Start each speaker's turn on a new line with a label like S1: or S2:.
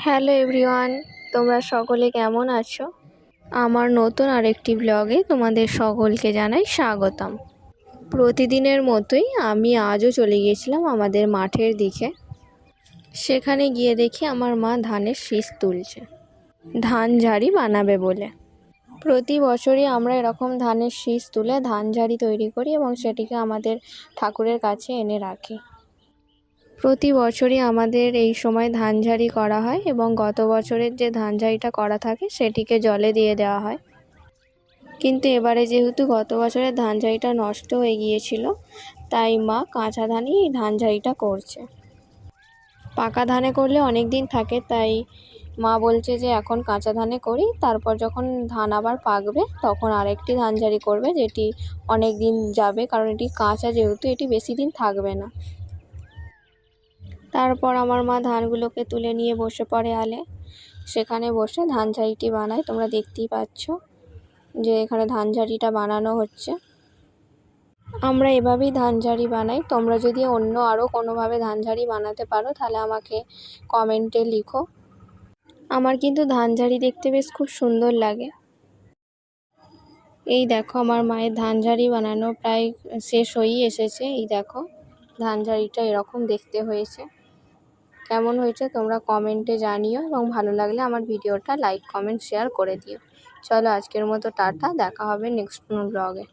S1: Hello everyone, তোমরা সকলে কেমন আছো? আমার নতুন আরেকটি ব্লগে তোমাদের সকলকে জানাই স্বাগতম। প্রতিদিনের মতোই আমি আজও চলে গিয়েছিলাম আমাদের মাঠের দিকে। সেখানে গিয়ে দেখি আমার মা ধানের শীষ তুলছে, ধান ঝাড়ি বানাবে বলে। প্রতি বছরই আমরা এরকম ধানের শীষ তুলে ধান ঝাড়ি তৈরি করি এবং সেটিকে আমাদের ঠাকুরের কাছে এনে রাখি। প্রতি বছরই আমাদের এই সময় ধান ঝাড়ি করা হয় এবং গত বছরের যে ধান ঝাড়িটা করা থাকে সেটিকে জলে দিয়ে দেওয়া হয়। কিন্তু এবারে যেহেতু গত বছরের ধান ঝাড়িটা নষ্ট হয়ে গিয়েছিল, তাই মা কাঁচা ধানেই ধান ঝাড়িটা করছে। পাকা ধানে করলে অনেক দিন থাকে, তাই মা বলছে যে এখন কাঁচা ধানে করি, তারপর যখন ধান আবার পাকবে তখন আরেকটি ধান ঝাড়ি করবে, যেটি অনেক দিন যাবে, কারণ এটি কাঁচা যেহেতু এটি বেশি দিন থাকবে না। তারপর আমার মা ধানগুলোকে তুলে নিয়ে বসে পড়ে আলে। সেখানে বসে ধান ঝাড়িটি বানায়। তোমরা দেখতেই পাচ্ছ যে এখানে ধান ঝাড়িটা বানানো হচ্ছে। আমরা এভাবেই ধান ঝাড়ি বানাই। তোমরা যদি অন্য আরও কোনোভাবে ধান ঝাড়ি বানাতে পারো তাহলে আমাকে কমেন্টে লিখো। আমার কিন্তু ধান ঝাড়ি দেখতে বেশ খুব সুন্দর লাগে। এই দেখো আমার মায়ের ধান ঝাড়ি বানানো প্রায় শেষ হয়েই এসেছে। এই দেখো ধান ঝাড়িটা এরকম দেখতে হয়েছে। কেমন হয়েছে তোমরা কমেন্টে জানিও এবং ভালো লাগলে আমার ভিডিওটা লাইক, কমেন্ট, শেয়ার করে দিও। চলো আজকের মতো টাটা, দেখা হবে নেক্সট কোনো ব্লগে।